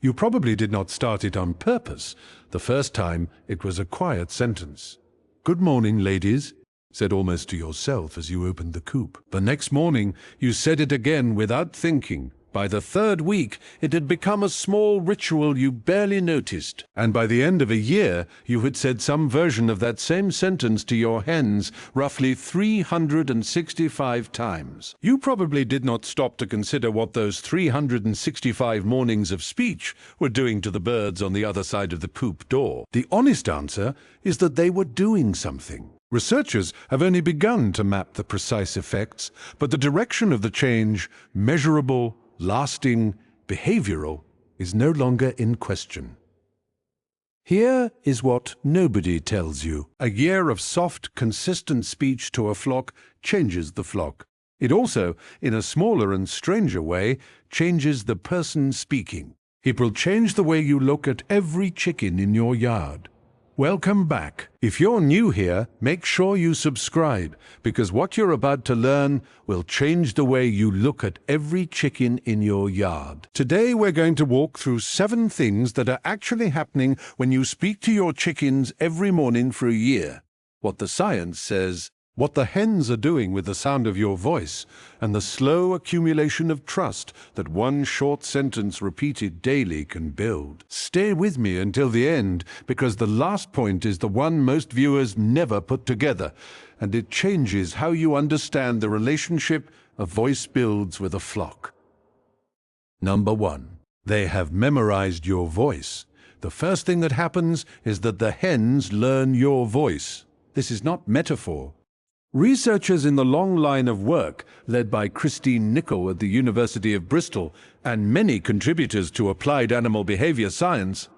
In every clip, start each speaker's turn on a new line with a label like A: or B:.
A: You probably did not start it on purpose. The first time, it was a quiet sentence. "Good morning, ladies," said almost to yourself as you opened the coop. The next morning, you said it again without thinking. By the third week, it had become a small ritual you barely noticed. And by the end of a year, you had said some version of that same sentence to your hens roughly 365 times. You probably did not stop to consider what those 365 mornings of speech were doing to the birds on the other side of the coop door. The honest answer is that they were doing something. Researchers have only begun to map the precise effects, but the direction of the change, measurable, lasting, behavioral, is no longer in question. Here is what nobody tells you. A year of soft, consistent speech to a flock changes the flock. It also, in a smaller and stranger way, changes the person speaking. It will change the way you look at every chicken in your yard. Welcome back. If you're new here, make sure you subscribe, because what you're about to learn will change the way you look at every chicken in your yard. Today we're going to walk through 7 things that are actually happening when you speak to your chickens every morning for a year. What the science says, what the hens are doing with the sound of your voice, and the slow accumulation of trust that one short sentence repeated daily can build. Stay with me until the end, because the last point is the one most viewers never put together, and it changes how you understand the relationship a voice builds with a flock. Number 1. They have memorized your voice. The first thing that happens is that the hens learn your voice. This is not metaphor. Researchers in the long line of work, led by Christine Nicol at the University of Bristol and many contributors to applied animal behavior science,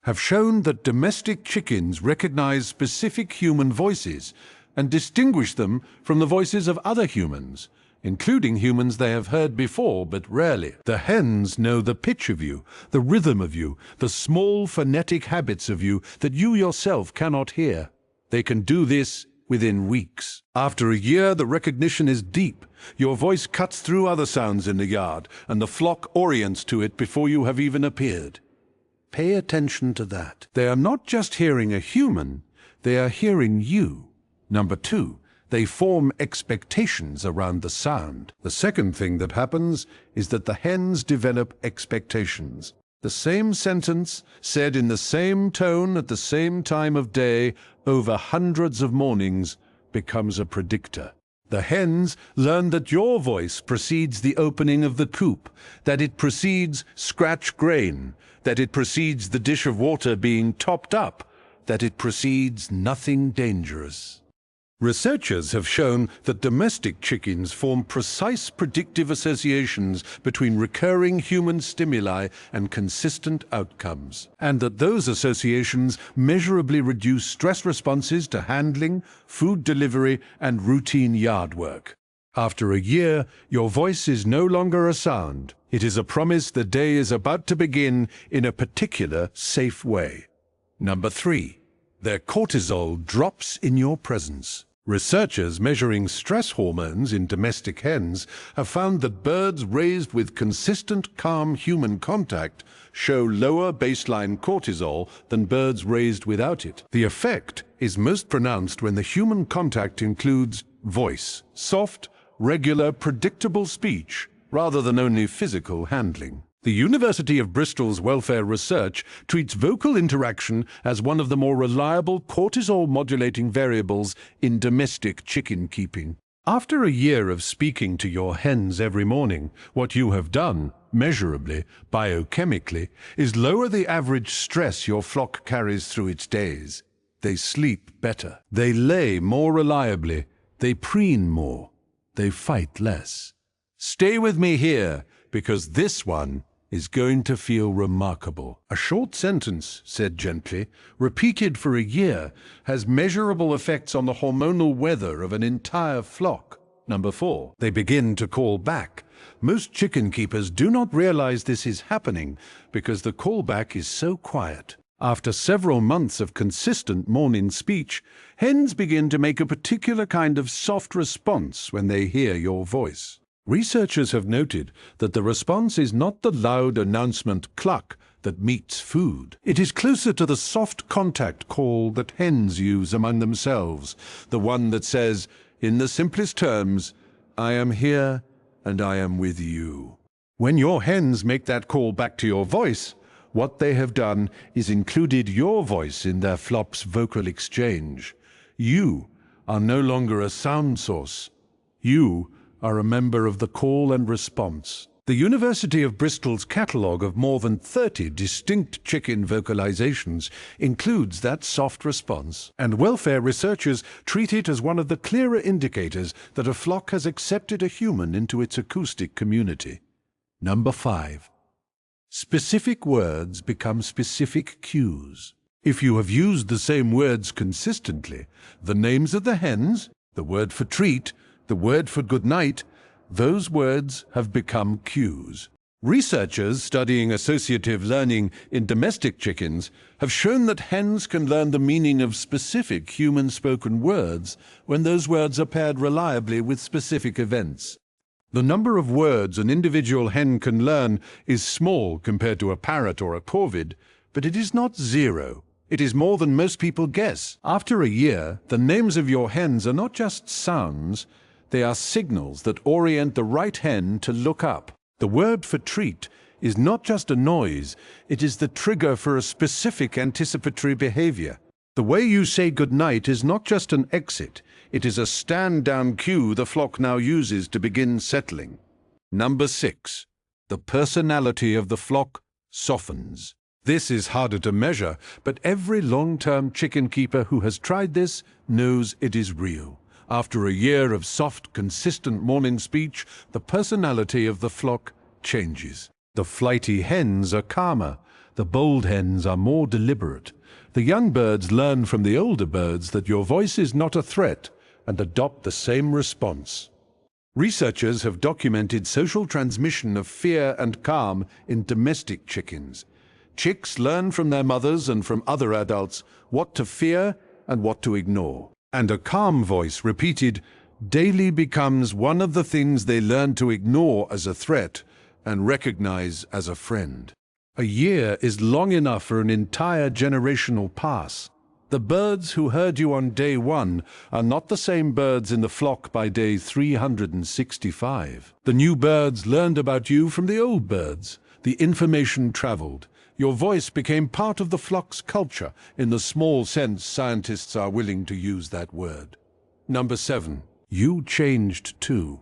A: have shown that domestic chickens recognize specific human voices and distinguish them from the voices of other humans, including humans they have heard before but rarely. The hens know the pitch of you, the rhythm of you, the small phonetic habits of you that you yourself cannot hear. They can do this within weeks. After a year, the recognition is deep. Your voice cuts through other sounds in the yard, and the flock orients to it before you have even appeared. Pay attention to that. They are not just hearing a human, they are hearing you. Number 2, they form expectations around the sound. The second thing that happens is that the hens develop expectations. The same sentence, said in the same tone at the same time of day, over hundreds of mornings, becomes a predictor. The hens learn that your voice precedes the opening of the coop, that it precedes scratch grain, that it precedes the dish of water being topped up, that it precedes nothing dangerous. Researchers have shown that domestic chickens form precise predictive associations between recurring human stimuli and consistent outcomes, and that those associations measurably reduce stress responses to handling, food delivery, and routine yard work. After a year, your voice is no longer a sound. It is a promise the day is about to begin in a particular safe way. Number 3. Their cortisol drops in your presence. Researchers measuring stress hormones in domestic hens have found that birds raised with consistent, calm human contact show lower baseline cortisol than birds raised without it. The effect is most pronounced when the human contact includes voice, soft, regular, predictable speech, rather than only physical handling. The University of Bristol's welfare research treats vocal interaction as one of the more reliable cortisol-modulating variables in domestic chicken keeping. After a year of speaking to your hens every morning, what you have done, measurably, biochemically, is lower the average stress your flock carries through its days. They sleep better. They lay more reliably. They preen more. They fight less. Stay with me here, because this one is going to feel remarkable. A short sentence, said gently, repeated for a year, has measurable effects on the hormonal weather of an entire flock. Number 4, they begin to call back. Most chicken keepers do not realize this is happening because the callback is so quiet. After several months of consistent morning speech, hens begin to make a particular kind of soft response when they hear your voice. Researchers have noted that the response is not the loud announcement cluck that meets food. It is closer to the soft contact call that hens use among themselves, the one that says, in the simplest terms, "I am here and I am with you." When your hens make that call back to your voice, what they have done is included your voice in their flock's vocal exchange. You are no longer a sound source. You are a member of the call and response. The University of Bristol's catalogue of more than 30 distinct chicken vocalizations includes that soft response, and welfare researchers treat it as one of the clearer indicators that a flock has accepted a human into its acoustic community. Number 5. Specific words become specific cues. If you have used the same words consistently, the names of the hens, the word for treat, the word for good night, those words have become cues. Researchers studying associative learning in domestic chickens have shown that hens can learn the meaning of specific human-spoken words when those words are paired reliably with specific events. The number of words an individual hen can learn is small compared to a parrot or a corvid, but it is not zero. It is more than most people guess. After a year, the names of your hens are not just sounds, they are signals that orient the right hen to look up. The word for treat is not just a noise, it is the trigger for a specific anticipatory behavior. The way you say goodnight is not just an exit, it is a stand-down cue the flock now uses to begin settling. Number 6. The personality of the flock softens. This is harder to measure, but every long-term chicken keeper who has tried this knows it is real. After a year of soft, consistent morning speech, the personality of the flock changes. The flighty hens are calmer. The bold hens are more deliberate. The young birds learn from the older birds that your voice is not a threat and adopt the same response. Researchers have documented social transmission of fear and calm in domestic chickens. Chicks learn from their mothers and from other adults what to fear and what to ignore. And a calm voice repeated daily becomes one of the things they learn to ignore as a threat and recognize as a friend. A year is long enough for an entire generational pass. The birds who heard you on day 1 are not the same birds in the flock by day 365. The new birds learned about you from the old birds. The information traveled. Your voice became part of the flock's culture, in the small sense scientists are willing to use that word. Number 7. You changed too.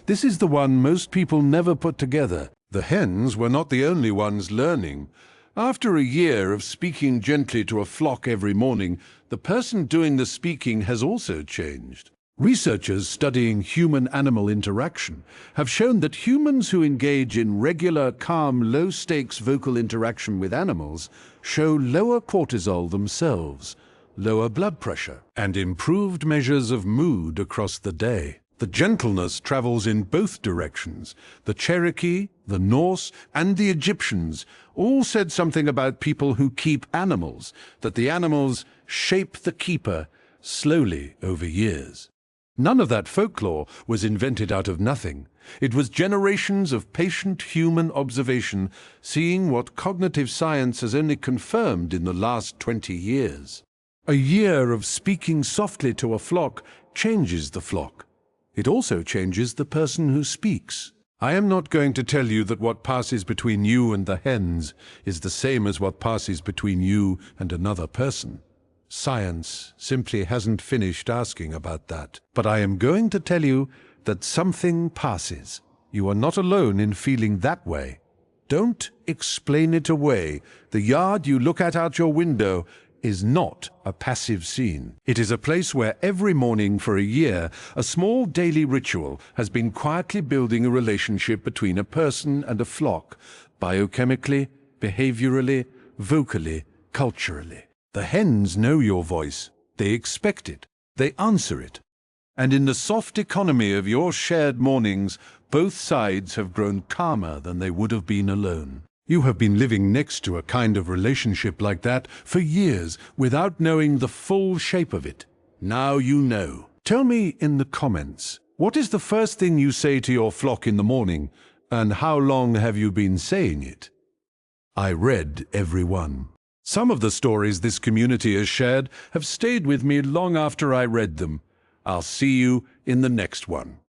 A: This is the one most people never put together. The hens were not the only ones learning. After a year of speaking gently to a flock every morning, the person doing the speaking has also changed. Researchers studying human-animal interaction have shown that humans who engage in regular, calm, low-stakes vocal interaction with animals show lower cortisol themselves, lower blood pressure, and improved measures of mood across the day. The gentleness travels in both directions. The Cherokee, the Norse, and the Egyptians all said something about people who keep animals, that the animals shape the keeper slowly over years. None of that folklore was invented out of nothing. It was generations of patient human observation, seeing what cognitive science has only confirmed in the last 20 years. A year of speaking softly to a flock changes the flock. It also changes the person who speaks. I am not going to tell you that what passes between you and the hens is the same as what passes between you and another person. Science simply hasn't finished asking about that. But I am going to tell you that something passes. You are not alone in feeling that way. Don't explain it away. The yard you look at out your window is not a passive scene. It is a place where every morning for a year, a small daily ritual has been quietly building a relationship between a person and a flock, biochemically, behaviorally, vocally, culturally. The hens know your voice. They expect it. They answer it. And in the soft economy of your shared mornings, both sides have grown calmer than they would have been alone. You have been living next to a kind of relationship like that for years without knowing the full shape of it. Now you know. Tell me in the comments, what is the first thing you say to your flock in the morning, and how long have you been saying it? I read every one. Some of the stories this community has shared have stayed with me long after I read them. I'll see you in the next one.